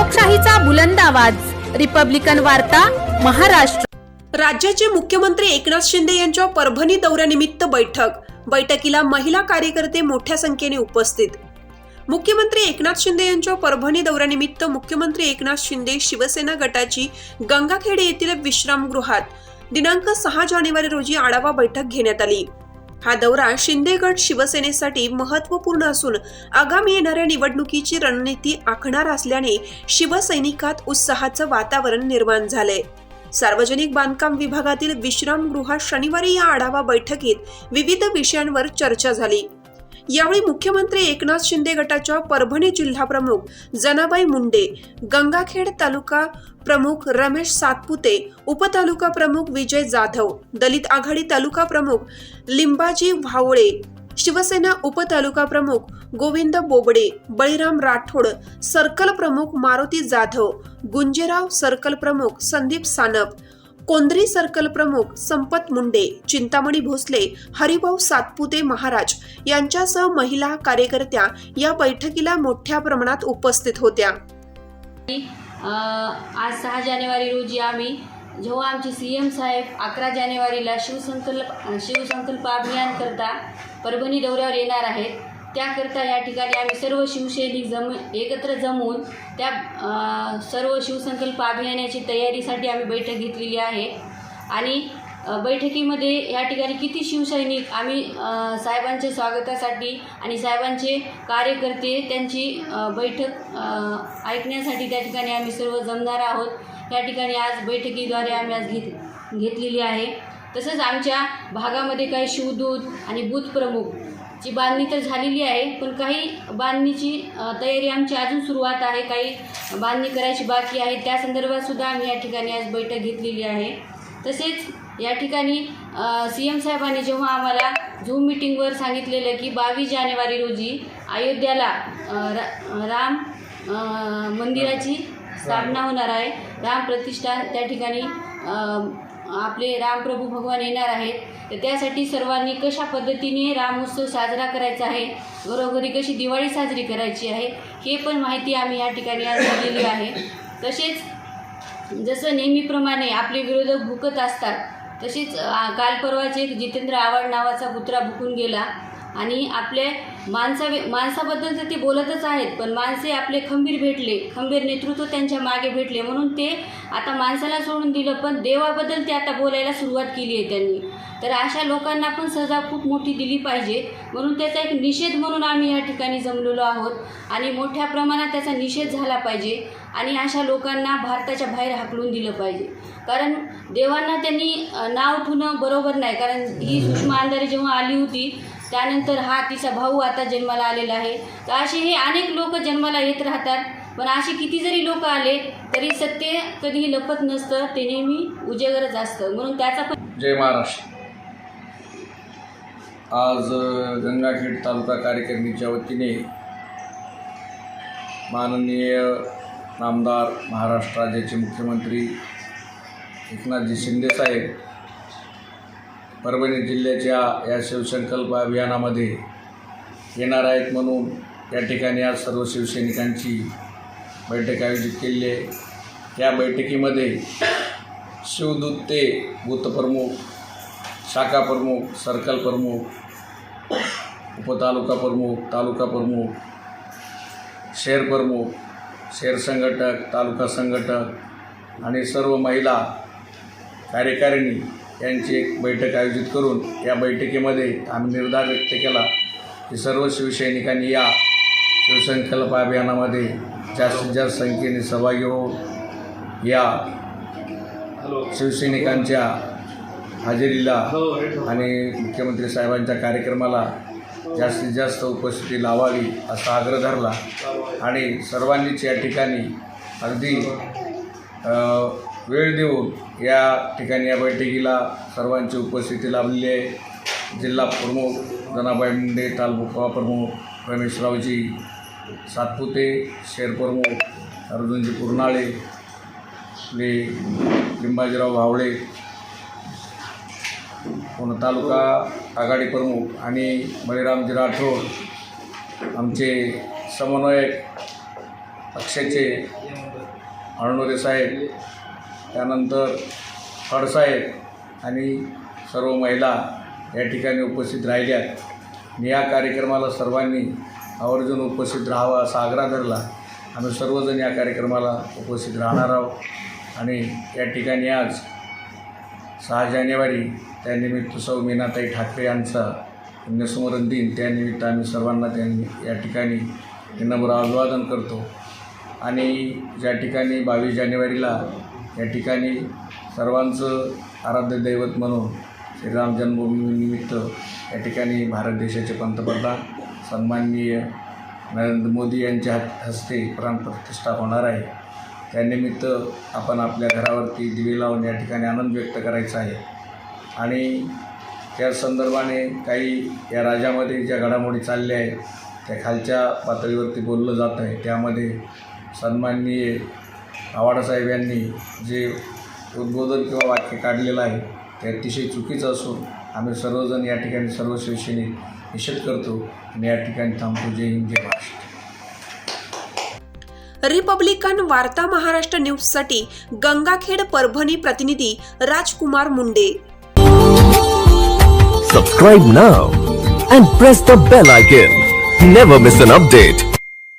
लोकशाहीचा बुलंद आवाज, रिपब्लिकन वार्ता, महाराष्ट्र। राज्याचे मुख्यमंत्री एकनाथ शिंदे यांच्या परभणी दौऱ्यानिमित्त बैठकीला महिला कार्यकर्ते मोठ्या संख्येने उपस्थित। मुख्यमंत्री एकनाथ शिंदे यांच्या परभणी दौऱ्यानिमित्त मुख्यमंत्री एकनाथ शिंदे शिवसेना गटाची गंगाखेड येथील विश्रामगृहात दिनांक 6 जानेवारी रोजी आढावा बैठक घेण्यात आली। हा दौरा शिंदे गट शिवसेनेसाठी महत्त्वपूर्ण असून आगामी येणाऱ्या निवडणुकीची रणनीती आखणार असल्याने शिवसैनिकात उत्साहाचं वातावरण निर्माण झालंय। सार्वजनिक बांधकाम विभागातील विश्रामगृहात शनिवारी या आढावा बैठकीत विविध विषयांवर चर्चा झाली। यावेळी मुख्यमंत्री एकनाथ शिंदे गटाच्या परभणी जिल्हा प्रमुख जनाबाई मुंडे, गंगाखेड तालुका प्रमुख रमेश सातपुते, उपतालुका प्रमुख विजय जाधव, दलित आघाडी तालुका प्रमुख लिंबाजी भावळे, शिवसेना उपतालुका प्रमुख गोविंद बोबडे, बळीराम राठोड, सर्कल प्रमुख मारुती जाधव, गुंजेराव सर्कल प्रमुख संदीप सानप, कोंद्री सर्कल प्रमुख संपत मुंडे, चिंतामणी भोसले, हरिभाऊ सातपुते महाराज यांच्यासह महिला कार्यकर्त्या या बैठकीला मोठ्या प्रमाणात उपस्थित होत्या। आज 6 जानेवारी रोजी आम्ही जेव्हा आमचे सीएम साहेब 11 जानेवारीला शिवसंकल्प अभियान करता परभणी दौऱ्यावर येणार आहेत, त्याकरता या ठिकाणी आम्ही सर्व शिवसैनिक एकत्र जमून त्या सर्व शिवसंकल्प अभियानाची तयारीसाठी आम्ही बैठक घेतलेली आहे। आणि बैठकीमध्ये या ठिकाणी किती शिवसैनिक आम्ही साहेबांच्या स्वागतासाठी आणि साहेबांचे कार्यकर्ते त्यांची बैठक ऐकण्यासाठी त्या ठिकाणी आम्ही सर्व जमणार आहोत। या ठिकाणी आज बैठकीद्वारे आम्ही आज घेतलेली आहे। तसंच आमच्या भागामध्ये काही शिवदूत आणि बूथ प्रमुख ची बांधणी तर झालेली आहे, पण काही बांधणीची तयारी आमची अजून सुरुवात आहे, काही बांधणी करायची बाकी आहे। त्या संदर्भात सुद्धा आम्ही या ठिकाणी आज बैठक घेतलेली आहे। तसेच या ठिकाणी सीएम साहेबांनी जेव्हा आम्हाला झूम मीटिंगवर सांगितलेलं की 22 जानेवारी रोजी अयोध्याला राम मंदिराची स्थापना होणार आहे, राम प्रतिष्ठान त्या ठिकाणी आपले रामप्रभू भगवान येणार आहेत, तर त्यासाठी सर्वांनी कशा पद्धतीने रामोत्सव साजरा करायचा आहे, घरोघरी कशी दिवाळी साजरी करायची आहे, हे पण माहिती आम्ही या ठिकाणी आज दिलेली आहे। तसेच जसं नेहमीप्रमाणे आपले विरोधक भुकत असतात, तसेच काल परवाचे एक जितेंद्र आव्हाड नावाचा कुत्रा भुकून गेला आणि आपल्या माणसाबद्दल तर ते बोलतच आहेत, पण माणसे आपले खंबीर नेतृत्व त्यांच्या मागे भेटले म्हणून ते आता माणसाला सोडून दिलं, पण देवाबद्दल ते आता बोलायला सुरुवात केली आहे त्यांनी। तर अशा लोकांना पण सजा खूप मोठी दिली पाहिजे, म्हणून त्याचा एक निषेध म्हणून आम्ही या ठिकाणी जमलेलो आहोत आणि मोठ्या प्रमाणात त्याचा निषेध झाला पाहिजे आणि अशा लोकांना भारताच्या बाहेर हाकलून दिलं पाहिजे। कारण देवांना त्यांनी नाव ठेवणं बरोबर नाही, कारण ही सूक्ष्म अंधारी जेव्हा आली होती त्यानंतर हा तिचा भाऊ आता जन्माला आलेला आहे। तर असे हे अनेक लोक जन्माला येत राहतात, पण असे किती जरी लोक आले तरी सत्य कधीही लपत नसतं, ते नेहमी उजागरच असतं, म्हणून त्याचा पण जय महाराष्ट्र। आज गंगाखेड तालुका कार्यकारिणीच्या वतीने माननीय नामदार महाराष्ट्र राज्याचे मुख्यमंत्री एकनाथजी शिंदे साहेब परभणी जिल्ह्याच्या या शिवसंकल्प अभियानामध्ये येणार आहेत, म्हणून या ठिकाणी आज सर्व शिवसैनिकांची बैठक आयोजित केली आहे। या बैठकीमध्ये शिवदूत ते बूथ प्रमुख, शाखा प्रमुख, सर्कल प्रमुख, उपतालुका प्रमुख, तालुका प्रमुख, शहर प्रमुख, शहर संघटक, तालुका संघटक आणि सर्व महिला कार्यकारिणी यांची एक बैठक आयोजित करून या बैठकीमध्ये आम्ही निर्धार व्यक्त केला की सर्व शिवसैनिकांनी या शिवसंकल्प अभियानामध्ये जास्तीत जास्त संख्येने सहभागी होऊन या शिवसैनिकांच्या हजेरीला आणि मुख्यमंत्री साहेबांच्या कार्यक्रमाला जास्तीत जास्त उपस्थिती लावावी असा आग्रह धरला आणि सर्वांनीच या ठिकाणी अगदी वेळ देऊन या ठिकाणी या बैठकीला सर्वांची उपस्थिती लाभलेली आहे। जिल्हा प्रमुख जनाबाई मुंडे, तालुका प्रमुख रमेशरावजी सातपुते, शहर प्रमुख अर्जुनजी पुरनाळे, लिंबाजीराव भावळे, तालुका आघाडी प्रमुख आणि बळीरामजी राठोड आमचे समन्वयक पक्षाचे अळनोरे साहेब, त्यानंतर फडसाहेब आणि सर्व महिला या ठिकाणी उपस्थित राहिल्यात. आणि या कार्यक्रमाला सर्वांनी आवर्जून उपस्थित राहावा असा आग्रह धरला. आम्ही सर्वजण या कार्यक्रमाला उपस्थित राहणार आहोत. आणि या ठिकाणी आज 6 जानेवारी त्यानिमित्त सौ मीनाताई ठाकरे यांचा पुण्यस्मरण दिन, त्यानिमित्त आम्ही सर्वांना या ठिकाणी विनम्र अभिवादन करतो. आणि ज्या ठिकाणी 22 जानेवारीला या ठिकाणी सर्वांचं आराध्य दैवत म्हणून श्रीराम जन्मभूमीनिमित्त या ठिकाणी भारत देशाचे पंतप्रधान सन्माननीय नरेंद्र मोदी यांच्या हस्ते प्राणप्रतिष्ठा होणार आहे. त्यानिमित्त आपण आपल्या घरावरती दिवे लावून या ठिकाणी आनंद व्यक्त करायचा आहे. आणि त्या संदर्भाने काही या राज्यामध्ये ज्या घडामोडी चालल्या आहेत त्या खालच्या पातळीवरती बोललं जात आहे. त्यामध्ये सन्माननीय आव्हाडसाहेब यांनी जे उद्बोधन किंवा वाक्य काढलेलं आहे ते अतिशय चुकीचं असून आम्ही सर्वजण या ठिकाणी सर्व शिवसैनिक निषेध करतो आणि या ठिकाणी थांबतो. जय हिंद, जय महाराष्ट्र. रिपब्लिकन वार्ता महाराष्ट्र न्यूजसाठी गंगाखेड परभणी प्रतिनिधी राजकुमार Munde. Subscribe now and press the bell icon. Never miss an update.